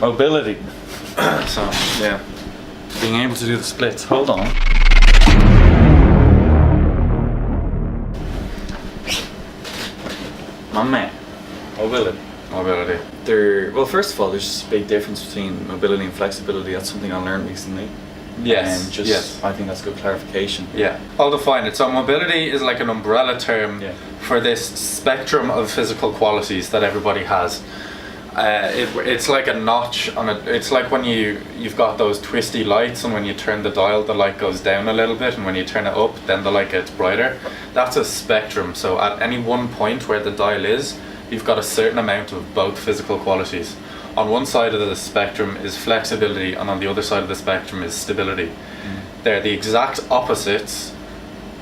Mobility. So, yeah. Being able to do the splits. Hold on. My man. Mobility. Well, first of all, there's just a big difference between mobility and flexibility. That's something I learned recently. Yes. And Yes. I think that's good clarification. Yeah, I'll define it. So mobility is like an umbrella term for this spectrum of physical qualities that everybody has. It's like a notch on a. It's like when you've got those twisty lights, and when you turn the dial, the light goes down a little bit, and when you turn it up, then the light gets brighter. That's a spectrum. So at any one point where the dial is, you've got a certain amount of both physical qualities. On one side of the spectrum is flexibility, and on the other side of the spectrum is stability. They're the exact opposites.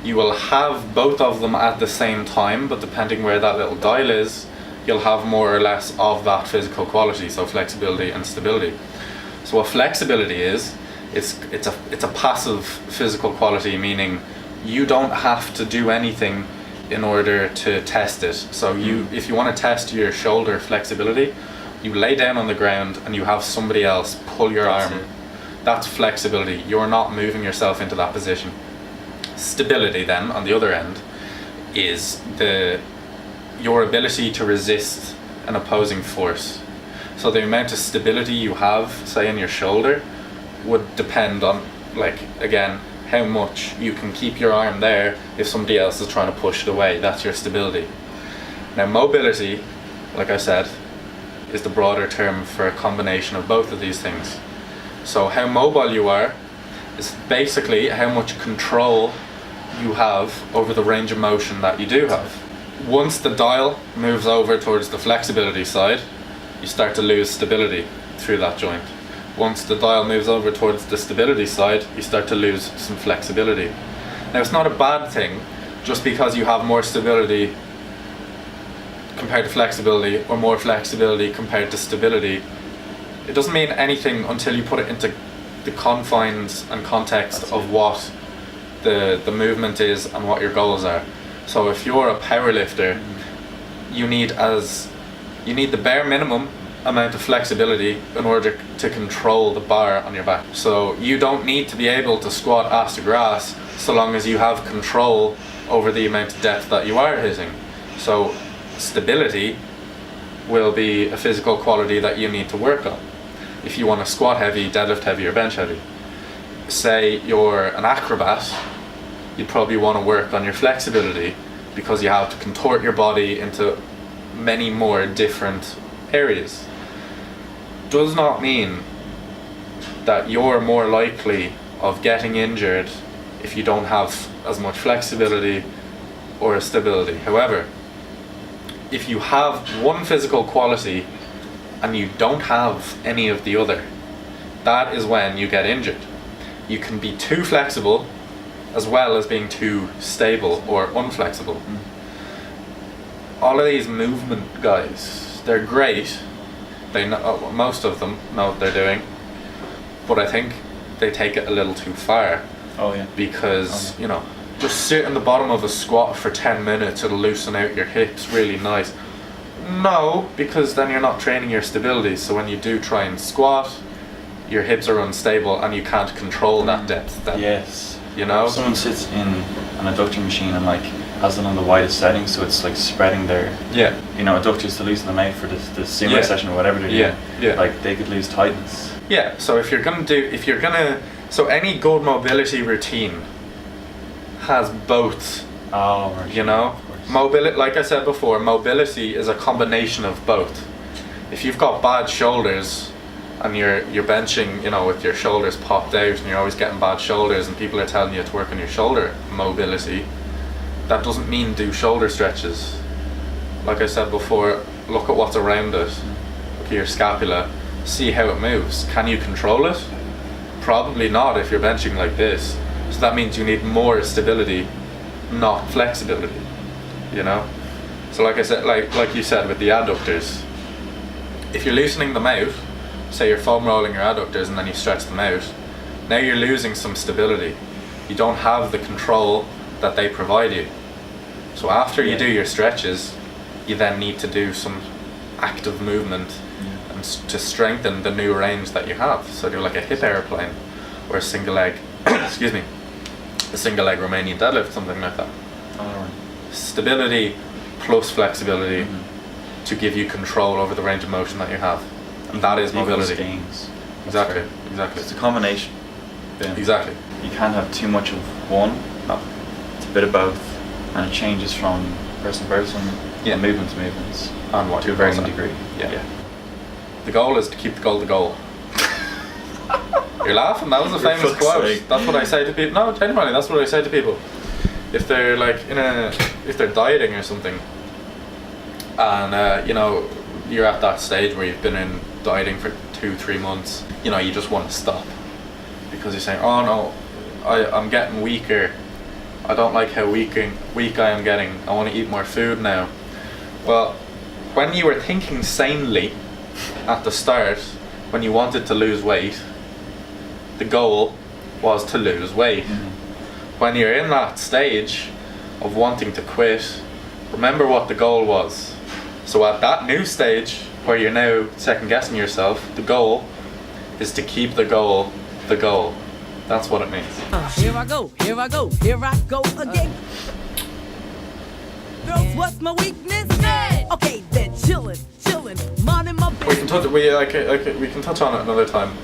You will have both of them at the same time, but depending where that little dial is, you'll have more or less of that physical quality, so flexibility and stability. So what flexibility is, it's a passive physical quality, meaning you don't have to do anything in order to test it. So if you want to test your shoulder flexibility, you lay down on the ground and you have somebody else pull your arm. That's flexibility. You're not moving yourself into that position. Stability then, on the other end, is your ability to resist an opposing force. So the amount of stability you have, say in your shoulder, would depend on, like, again, how much you can keep your arm there if somebody else is trying to push it away. That's your stability. Now mobility, like I said, is the broader term for a combination of both of these things. So how mobile you are is basically how much control you have over the range of motion that you do have. Once the dial moves over towards the flexibility side, you start to lose stability through that joint. Once the dial moves over towards the stability side, you start to lose some flexibility. Now it's not a bad thing just because you have more stability compared to flexibility, or more flexibility compared to stability. It doesn't mean anything until you put it into the confines and context of what the movement is and what your goals are. So if you're a powerlifter, you need the bare minimum amount of flexibility in order to control the bar on your back. So you don't need to be able to squat ass to grass so long as you have control over the amount of depth that you are hitting. So stability will be a physical quality that you need to work on. If you want to squat heavy, deadlift heavy, or bench heavy. Say you're an acrobat, you'd probably want to work on your flexibility because you have to contort your body into many more different areas. Does not mean that you're more likely of getting injured if you don't have as much flexibility or stability. However, if you have one physical quality and you don't have any of the other, that is when you get injured. You can be too flexible as well as being too stable or unflexible. All of these movement guys, they're great. They know, most of them know what they're doing, but I think they take it a little too far. Because you know, just sit in the bottom of a squat for 10 minutes, it'll loosen out your hips really nice. No, because then you're not training your stability. So when you do try and squat, your hips are unstable and you can't control that depth. You know? If someone sits in an adductor machine and like has it on the widest setting, so it's like spreading their adductors to loosen them out for the sumo session or whatever they're doing. Like they could lose tightness. Yeah, so so any good mobility routine has both. You know, mobility, like I said before, mobility is a combination of both. If you've got bad shoulders and you're benching, you know, with your shoulders popped out and you're always getting bad shoulders and people are telling you to work on your shoulder mobility, that doesn't mean do shoulder stretches. Like I said before, look at what's around it. Look at your scapula, see how it moves. Can you control it? Probably not if you're benching like this. So that means you need more stability, not flexibility, you know? So like I said, like you said with the adductors, if you're loosening them out, say you're foam rolling your adductors and then you stretch them out, now you're losing some stability. You don't have the control that they provide you. So after you do your stretches, you then need to do some active movement and to strengthen the new range that you have. So do like a hip airplane or a single leg, excuse me, a single leg Romanian deadlift, something like that. Alright. Stability plus flexibility to give you control over the range of motion that you have. And that is mobility. Gains. Exactly, exactly. It's a combination. Yeah. Exactly. You can't have too much of one. No. It's a bit of both. And it changes from person to person, and movement to movements. And what to a varying degree. Yeah. The goal is to keep the goal the goal. You're laughing, that was a famous quote. Sake. That's what I say to people. No, genuinely, that's what I say to people. If they're like if they're dieting or something, and you know, you're at that stage where you've been in dieting for 2-3 months, you know, you just want to stop because you're saying, oh no, I'm getting weaker. I don't like how weak I am getting. I want to eat more food now. Well, when you were thinking sanely at the start, when you wanted to lose weight, the goal was to lose weight. When you're in that stage of wanting to quit, remember what the goal was. So at that new stage where you're now second guessing yourself, the goal is to keep the goal the goal. That's what it means. Here I go again. Girls, what's my weakness? Okay, then chillin', minding my business. We can touch on it another time.